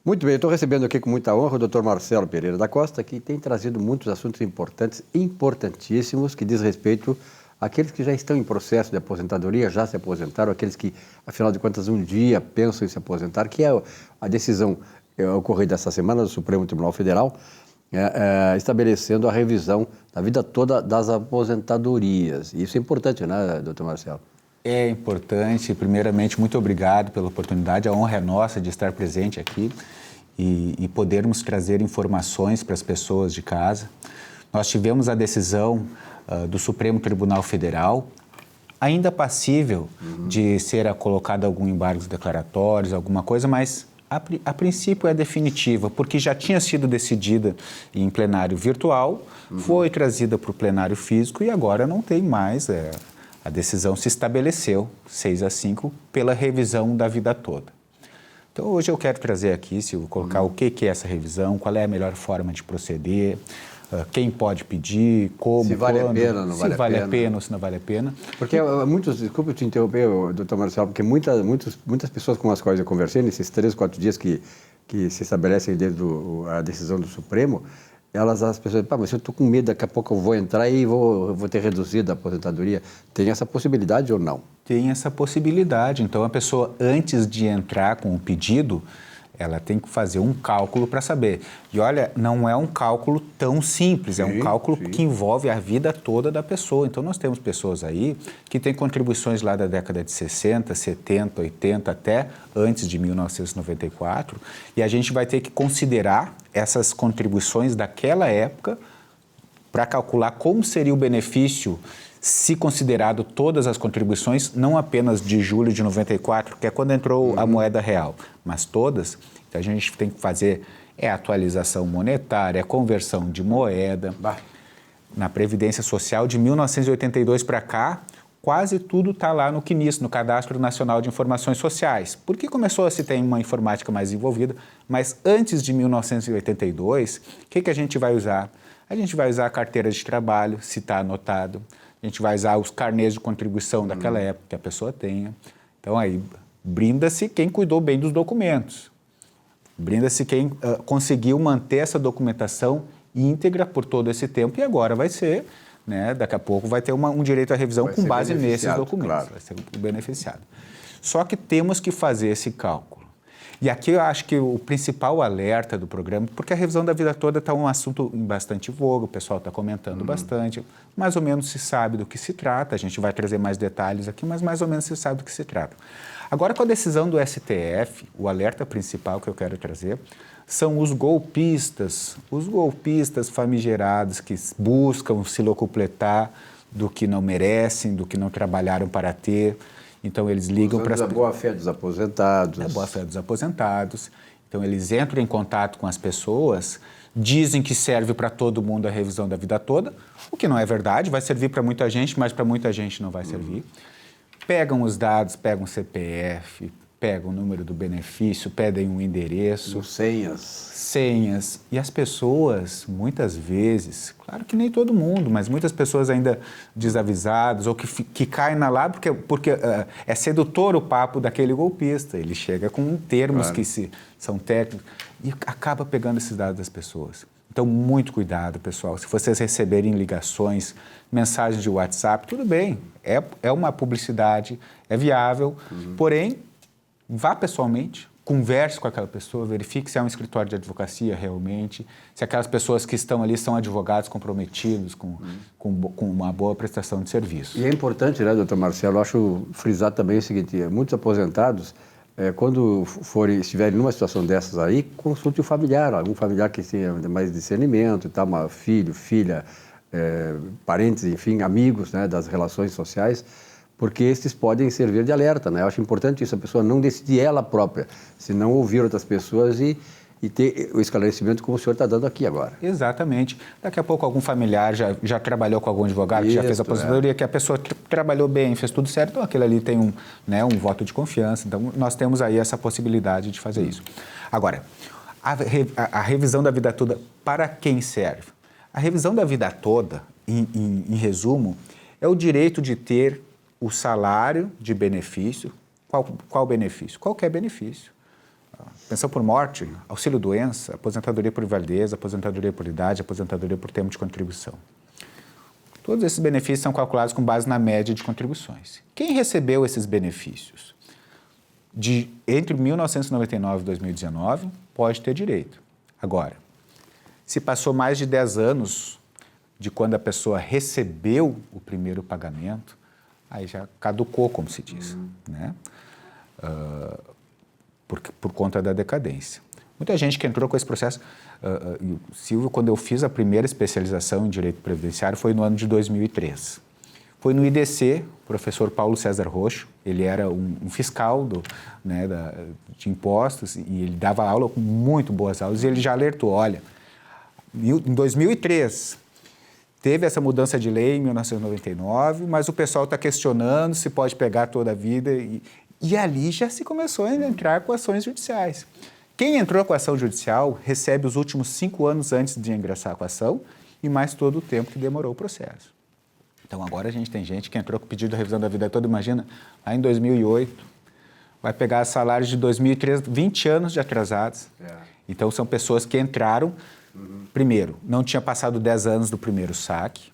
Muito bem, eu estou recebendo aqui com muita honra o Dr. Marcelo Pereira da Costa, que tem trazido muitos assuntos importantes, importantíssimos, que diz respeito àqueles que já estão em processo de aposentadoria, já se aposentaram, aqueles que, afinal de contas, um dia pensam em se aposentar, que é a decisão ocorrida essa semana do Supremo Tribunal Federal, estabelecendo a revisão da vida toda das aposentadorias. Isso é importante, né, doutor Marcelo? É importante. Primeiramente, muito obrigado pela oportunidade. A honra é nossa de estar presente aqui e podermos trazer informações para as pessoas de casa. Nós tivemos a decisão do Supremo Tribunal Federal, ainda passível de ser colocado algum embargos declaratórios, alguma coisa, mas a princípio é definitiva, porque já tinha sido decidida em plenário virtual, foi trazida para o plenário físico e agora não tem mais. A decisão se estabeleceu, 6-5, pela revisão da vida toda. Então, hoje eu quero trazer aqui, Silvio, colocar o que é essa revisão, qual é a melhor forma de proceder, quem pode pedir, como, se vale quando, a pena, não vale se vale a pena ou se não vale a pena. Porque desculpe te interromper, doutor Marcelo, porque muitas pessoas com as quais eu conversei, nesses 3, 4 dias que se estabelecem desde a decisão do Supremo, as pessoas dizem, mas eu estou com medo, daqui a pouco eu vou entrar e vou ter reduzido a aposentadoria. Tem essa possibilidade ou não? Tem essa possibilidade. Então, a pessoa, antes de entrar com o pedido, ela tem que fazer um cálculo para saber. E olha, não é um cálculo tão simples, é um cálculo que envolve a vida toda da pessoa. Então, nós temos pessoas aí que têm contribuições lá da década de 60, 70, 80, até antes de 1994, e a gente vai ter que considerar essas contribuições daquela época para calcular como seria o benefício se considerado todas as contribuições, não apenas de julho de 94, que é quando entrou a moeda real, mas todas. Então, a gente tem que fazer atualização monetária, conversão de moeda. Na Previdência Social, de 1982 para cá, quase tudo está lá no CNIS, no Cadastro Nacional de Informações Sociais, porque começou a se ter uma informática mais envolvida, mas antes de 1982, o que a gente vai usar? A gente vai usar a carteira de trabalho, se está anotado. A gente vai usar os carnês de contribuição daquela época que a pessoa tenha. Então, aí, brinda-se quem cuidou bem dos documentos. Brinda-se quem conseguiu manter essa documentação íntegra por todo esse tempo e agora vai ser, né, daqui a pouco vai ter um direito à revisão com base nesses documentos. Claro. Vai ser o beneficiado. Só que temos que fazer esse cálculo. E aqui eu acho que o principal alerta do programa, porque a revisão da vida toda está um assunto bastante voga, o pessoal está comentando bastante, mais ou menos se sabe do que se trata, a gente vai trazer mais detalhes aqui, mas mais ou menos se sabe do que se trata. Agora, com a decisão do STF, o alerta principal que eu quero trazer são os golpistas famigerados que buscam se locupletar do que não merecem, do que não trabalharam para ter. Então, eles ligam para... a boa-fé dos aposentados. A boa-fé dos aposentados. Então, eles entram em contato com as pessoas, dizem que serve para todo mundo a revisão da vida toda, o que não é verdade, vai servir para muita gente, mas para muita gente não vai servir. Pegam os dados, pegam o CPF, pegam o número do benefício, pedem um endereço. Senhas. E as pessoas, muitas vezes, claro que nem todo mundo, mas muitas pessoas ainda desavisadas ou que caem na lábia porque é sedutor o papo daquele golpista. Ele chega com termos que são técnicos e acaba pegando esses dados das pessoas. Então, muito cuidado, pessoal. Se vocês receberem ligações, mensagens de WhatsApp, tudo bem, é uma publicidade, é viável, porém, vá pessoalmente, converse com aquela pessoa, verifique se é um escritório de advocacia realmente, se aquelas pessoas que estão ali são advogados comprometidos com uma boa prestação de serviço. E é importante, né, doutor Marcelo, eu acho frisar também o seguinte, muitos aposentados, quando estiverem numa situação dessas aí, consulte o familiar, algum familiar que tenha mais discernimento, tá, filho, filha, parentes, enfim, amigos, né, das relações sociais, porque esses podem servir de alerta, né? Eu acho importante isso, a pessoa não decidir ela própria, se não ouvir outras pessoas e ter o esclarecimento como o senhor está dando aqui agora. Exatamente. Daqui a pouco algum familiar já trabalhou com algum advogado, que já fez a aposentadoria, que a pessoa trabalhou bem, fez tudo certo, então aquele ali tem um voto de confiança. Então, nós temos aí essa possibilidade de fazer isso. Agora, a revisão da vida toda, para quem serve? A revisão da vida toda, em resumo, é o direito de ter o salário de benefício. Qual benefício? Qualquer benefício. Pensão por morte, auxílio-doença, aposentadoria por invalidez, aposentadoria por idade, aposentadoria por tempo de contribuição. Todos esses benefícios são calculados com base na média de contribuições. Quem recebeu esses benefícios entre 1999 e 2019 pode ter direito. Agora, se passou mais de 10 anos de quando a pessoa recebeu o primeiro pagamento, aí já caducou, como se diz, né? Por conta da decadência. Muita gente que entrou com esse processo, Silvio, quando eu fiz a primeira especialização em Direito Previdenciário, foi no ano de 2003. Foi no IDC, o professor Paulo César Roxo, ele era um fiscal de impostos e ele dava aula, muito boas aulas, e ele já alertou, olha, em 2003, teve essa mudança de lei em 1999, mas o pessoal está questionando se pode pegar toda a vida e ali já se começou a entrar com ações judiciais. Quem entrou com a ação judicial recebe os últimos 5 anos antes de ingressar com a ação e mais todo o tempo que demorou o processo. Então, agora a gente tem gente que entrou com o pedido de revisão da vida toda, imagina, lá em 2008, vai pegar salários de 2003, 20 anos de atrasados. Então, são pessoas que entraram, primeiro, não tinha passado 10 anos do primeiro saque,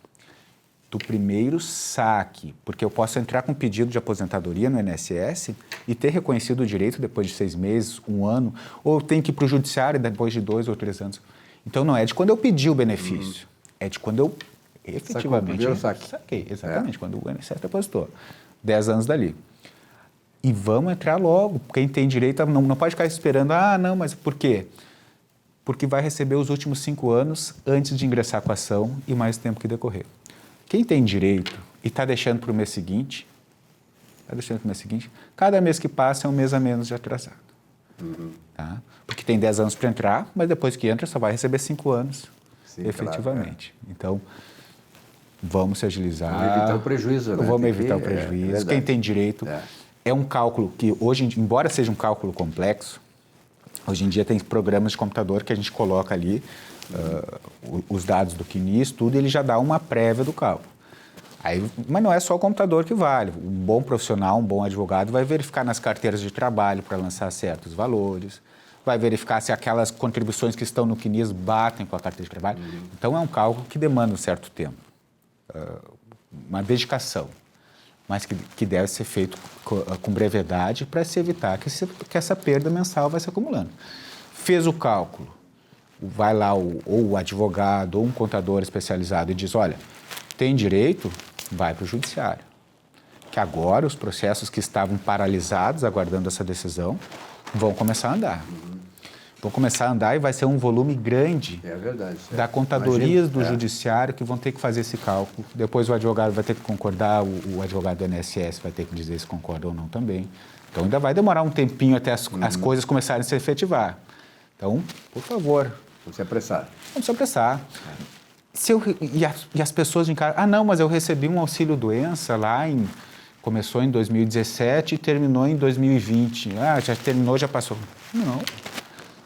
porque eu posso entrar com pedido de aposentadoria no INSS e ter reconhecido o direito depois de 6 meses, 1 ano, ou tem que ir para o judiciário depois de 2 ou 3 anos. Então, não é de quando eu pedi o benefício, é de quando eu efetivamente saquei. Exatamente, quando o INSS depositou. 10 anos dali. E vamos entrar logo. Quem tem direito não pode ficar esperando, não, mas por quê? Porque vai receber os últimos 5 anos antes de ingressar com a ação e mais tempo que decorrer. Quem tem direito e está deixando para o mês seguinte, cada mês que passa é um mês a menos de atrasado. Tá? Porque tem 10 anos para entrar, mas depois que entra só vai receber 5 anos, efetivamente. Claro, Então, vamos se agilizar. Vamos evitar o prejuízo. Né? Vamos evitar o prejuízo. Quem tem direito é um cálculo que hoje, embora seja um cálculo complexo, hoje em dia tem programas de computador que a gente coloca ali os dados do CNIS, tudo, e ele já dá uma prévia do cálculo. Mas não é só o computador que vale. Um bom profissional, um bom advogado vai verificar nas carteiras de trabalho para lançar certos valores, vai verificar se aquelas contribuições que estão no CNIS batem com a carteira de trabalho. Então, é um cálculo que demanda um certo tempo, uma dedicação, mas que deve ser feito com brevidade para se evitar que essa perda mensal vai se acumulando. Fez o cálculo, vai lá ou o advogado ou um contador especializado e diz, olha, tem direito, vai para o judiciário. Que agora os processos que estavam paralisados, aguardando essa decisão, vão começar a andar. Vão começar a andar e vai ser um volume grande da contadoria do judiciário que vão ter que fazer esse cálculo. Depois o advogado vai ter que concordar, o advogado do INSS vai ter que dizer se concorda ou não também. Então ainda vai demorar um tempinho até as coisas começarem a se efetivar. Então, por favor. Vamos se apressar. Vamos se apressar. E as pessoas de casa, não, mas eu recebi um auxílio-doença começou em 2017 e terminou em 2020. Já terminou, já passou. Não.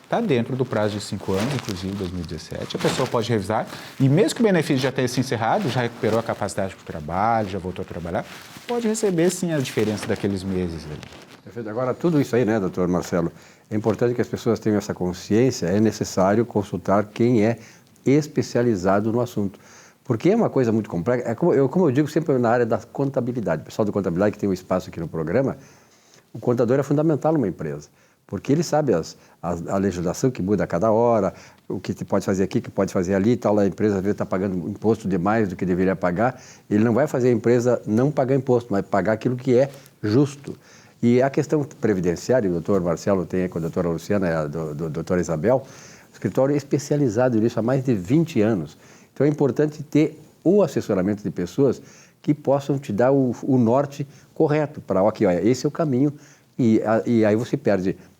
Está dentro do prazo de 5 anos, inclusive 2017. A pessoa pode revisar. E mesmo que o benefício já tenha se encerrado, já recuperou a capacidade para o trabalho, já voltou a trabalhar, pode receber, sim, a diferença daqueles meses ali. Perfeito. Agora, tudo isso aí, né, doutor Marcelo? É importante que as pessoas tenham essa consciência, é necessário consultar quem é especializado no assunto. Porque é uma coisa muito complexa. Como eu digo sempre na área da contabilidade. O pessoal da contabilidade que tem um espaço aqui no programa, o contador é fundamental numa empresa. Porque ele sabe a legislação que muda a cada hora, o que pode fazer aqui, o que pode fazer ali, tal, a empresa às vezes está pagando imposto demais do que deveria pagar. Ele não vai fazer a empresa não pagar imposto, mas pagar aquilo que é justo. E a questão previdenciária, o doutor Marcelo tem com a doutora Luciana e a doutora Isabel, o escritório é especializado nisso há mais de 20 anos. Então é importante ter o assessoramento de pessoas que possam te dar o norte correto para, ok, olha, esse é o caminho, e aí você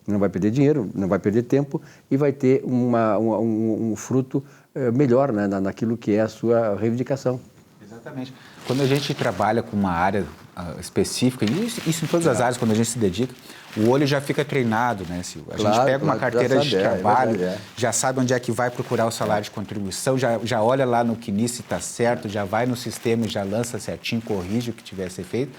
não vai perder dinheiro, não vai perder tempo e vai ter um fruto melhor, né, naquilo que é a sua reivindicação. Exatamente. Quando a gente trabalha com uma área específica, e isso em todas as áreas, quando a gente se dedica, o olho já fica treinado, né, Silvio? A gente pega uma carteira de trabalho, já sabe onde é que vai procurar o salário de contribuição, já olha lá no CNIS se está certo, já vai no sistema e já lança certinho, corrige o que tiver a ser feito.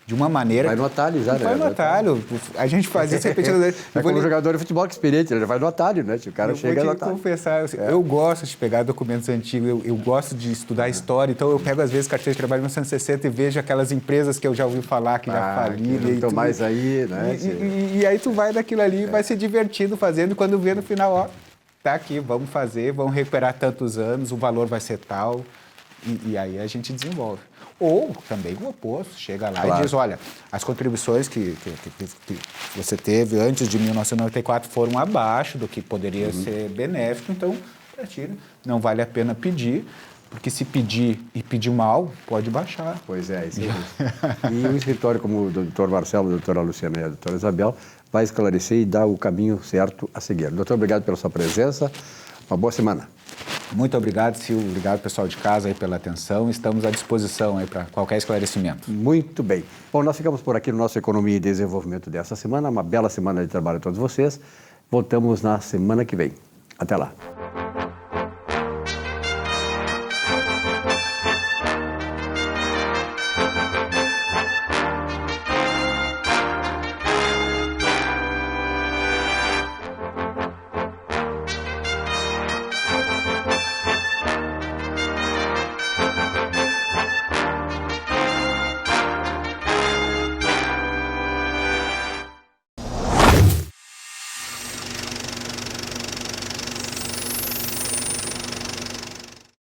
de uma maneira... Vai no atalho já, né? Vai no atalho. A gente faz isso repetindo. É como um jogador de futebol que experiente, ele vai no atalho, né? O cara chega no atalho. Eu vou te confessar, eu gosto de pegar documentos antigos, eu gosto de estudar história, então eu pego às vezes carteira de trabalho de 1960 e vejo aquelas empresas que eu já ouvi falar, que já faliram. Que não estão mais aí, né? E aí tu vai daquilo ali, vai se divertindo fazendo, e quando vê no final, ó, tá aqui, vamos fazer, vamos recuperar tantos anos, o valor vai ser tal, e aí a gente desenvolve. Ou também o oposto, chega lá e diz, olha, as contribuições que você teve antes de 1994 foram abaixo do que poderia ser benéfico, então, para ti, não vale a pena pedir, porque se pedir e pedir mal, pode baixar. Pois é, isso é. E o escritório, como o doutor Marcelo, a doutora Luciana e a doutora Isabel, vai esclarecer e dar o caminho certo a seguir. Doutor, obrigado pela sua presença. Uma boa semana. Muito obrigado, Silvio. Obrigado, pessoal de casa, aí, pela atenção. Estamos à disposição aí para qualquer esclarecimento. Muito bem. Bom, nós ficamos por aqui no nosso Economia e Desenvolvimento dessa semana. Uma bela semana de trabalho a todos vocês. Voltamos na semana que vem. Até lá.